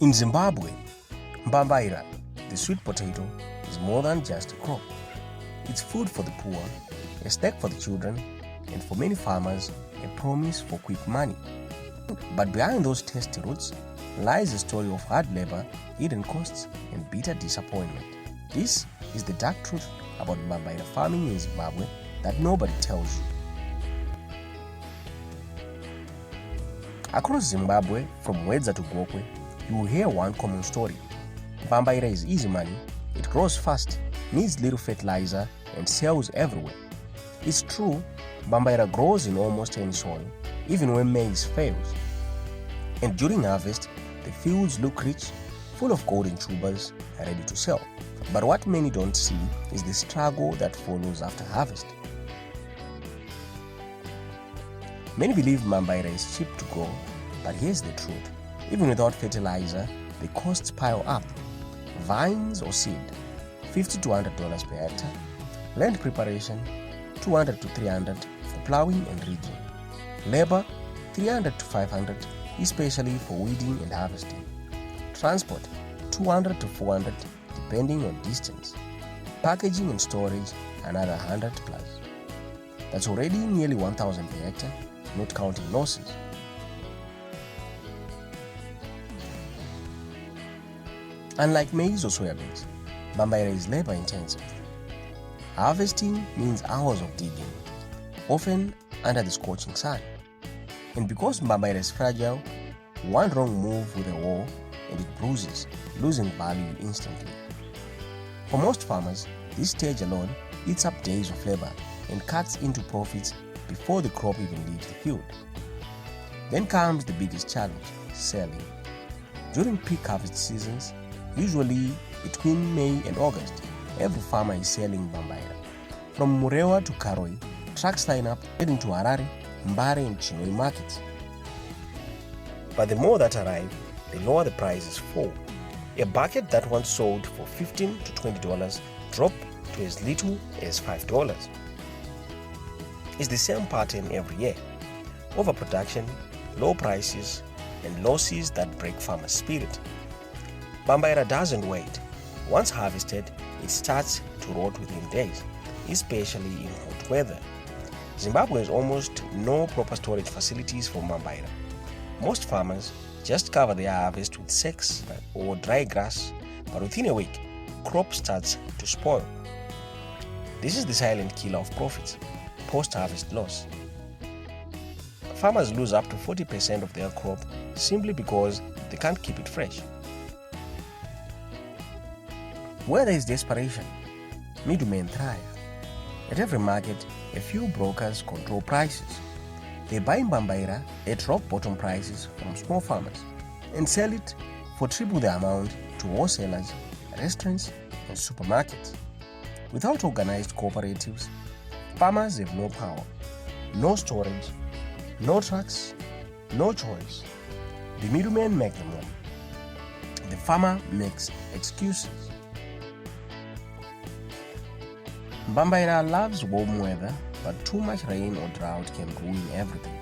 In Zimbabwe, Mbambaira, the sweet potato, is more than just a crop. It's food for the poor, a snack for the children, and for many farmers, a promise for quick money. But behind those tasty roots lies a story of hard labor, hidden costs, and bitter disappointment. This is the dark truth about Mbambaira farming in Zimbabwe that nobody tells you. Across Zimbabwe, from Wedza to Gokwe, you will hear one common story. Mbambaira is easy money, it grows fast, needs little fertilizer, and sells everywhere. It's true, Mbambaira grows in almost any soil, even when maize fails. And during harvest, the fields look rich, full of golden tubers, ready to sell. But what many don't see is the struggle that follows after harvest. Many believe Mbambaira is cheap to grow, but here's the truth. Even without fertilizer, the costs pile up. Vines or seed, $50 to $100 per hectare. Land preparation, $200 to $300 for plowing and rigging. Labor, $300 to $500, especially for weeding and harvesting. Transport, $200 to $400 depending on distance. Packaging and storage, another $100 plus. That's already nearly $1,000 per hectare, not counting losses. Unlike maize or soybeans, Mbambaira is labor intensive. Harvesting means hours of digging, often under the scorching sun. And because Mbambaira is fragile, one wrong move with a hoe and it bruises, losing value instantly. For most farmers, this stage alone eats up days of labor and cuts into profits before the crop even leaves the field. Then comes the biggest challenge, selling. During peak harvest seasons, usually between May and August, every farmer is selling Mbambaira. From Murewa to Karoi, trucks line up heading to Harare, Mbare and Chinoi markets. But the more that arrive, the lower the prices fall. A bucket that once sold for $15 to $20 dropped to as little as $5. It's the same pattern every year. Overproduction, low prices, and losses that break farmers' spirit. Mbambaira doesn't wait. Once harvested, it starts to rot within days, especially in hot weather. Zimbabwe has almost no proper storage facilities for Mbambaira. Most farmers just cover their harvest with sacks or dry grass, but within a week, crop starts to spoil. This is the silent killer of profits, post-harvest loss. Farmers lose up to 40% of their crop simply because they can't keep it fresh. Where there is desperation, middlemen thrive. At every market, a few brokers control prices. They buy Mbambaira at rock bottom prices from small farmers and sell it for triple the amount to wholesalers, restaurants, and supermarkets. Without organized cooperatives, farmers have no power, no storage, no trucks, no choice. The middlemen make the money. The farmer makes excuses. Mbambaira loves warm weather, but too much rain or drought can ruin everything.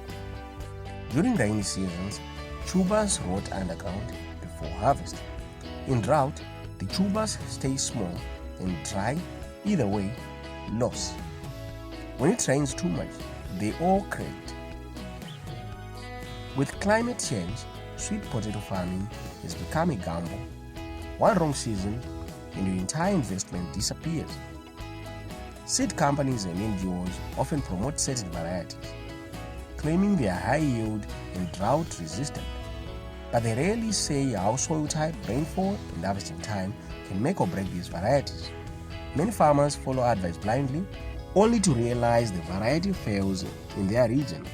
During rainy seasons, tubers rot underground before harvest. In drought, the tubers stay small and dry, either way, loss. When it rains too much, they all crack. With climate change, sweet potato farming has become a gamble. One wrong season and your entire investment disappears. Seed companies and NGOs often promote certain varieties, claiming they are high yield and drought resistant. But they rarely say how soil type, rainfall, and harvesting time can make or break these varieties. Many farmers follow advice blindly, only to realize the variety fails in their region.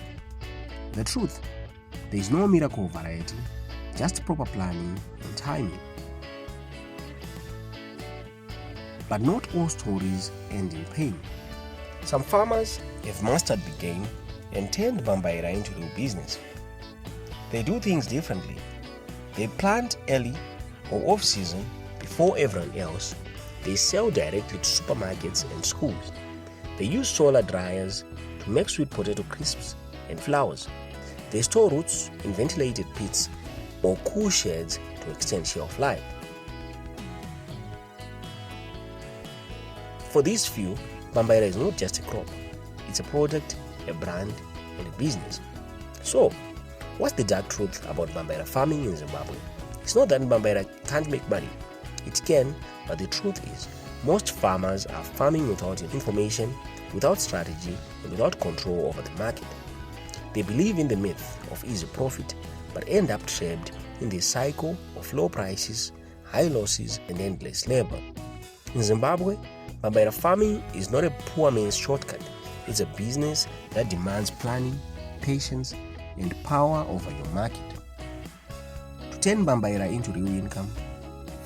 The truth, there is no miracle variety, just proper planning and timing. But not all stories end in pain. Some farmers have mastered the game and turned Mbambaira into real business. They do things differently. They plant early or off-season before everyone else. They sell directly to supermarkets and schools. They use solar dryers to make sweet potato crisps and flours. They store roots in ventilated pits or cool sheds to to extend shelf life. For these few, Mbambaira is not just a crop, it's a product, a brand, and a business. So, what's the dark truth about Mbambaira farming in Zimbabwe? It's not that Mbambaira can't make money. It can, but the truth is, most farmers are farming without information, without strategy, and without control over the market. They believe in the myth of easy profit, but end up trapped in the cycle of low prices, high losses, and endless labor. In Zimbabwe, Mbambaira farming is not a poor man's shortcut. It's a business that demands planning, patience, and power over your market. To turn Mbambaira into real income,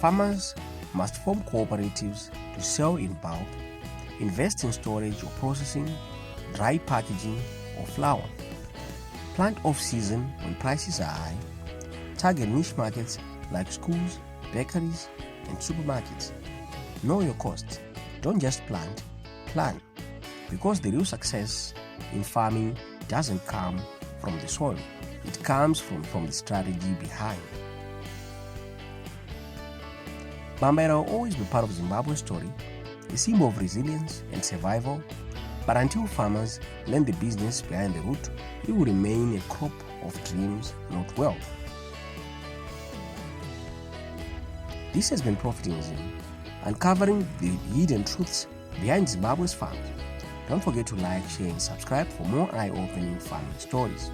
farmers must form cooperatives to sell in bulk, invest in storage or processing, dry packaging, or flour. Plant off-season when prices are high. Target niche markets like schools, bakeries, and supermarkets. Know your costs. Don't just plant, plan. Because the real success in farming doesn't come from the soil. It comes from the strategy behind. Mbambaira will always be part of Zimbabwe's story, a symbol of resilience and survival. But until farmers learn the business behind the root, it will remain a crop of dreams, not wealth. This has been Profiting, uncovering the hidden truths behind Zimbabwe's farms. Don't forget to like, share, and subscribe for more eye-opening farming stories.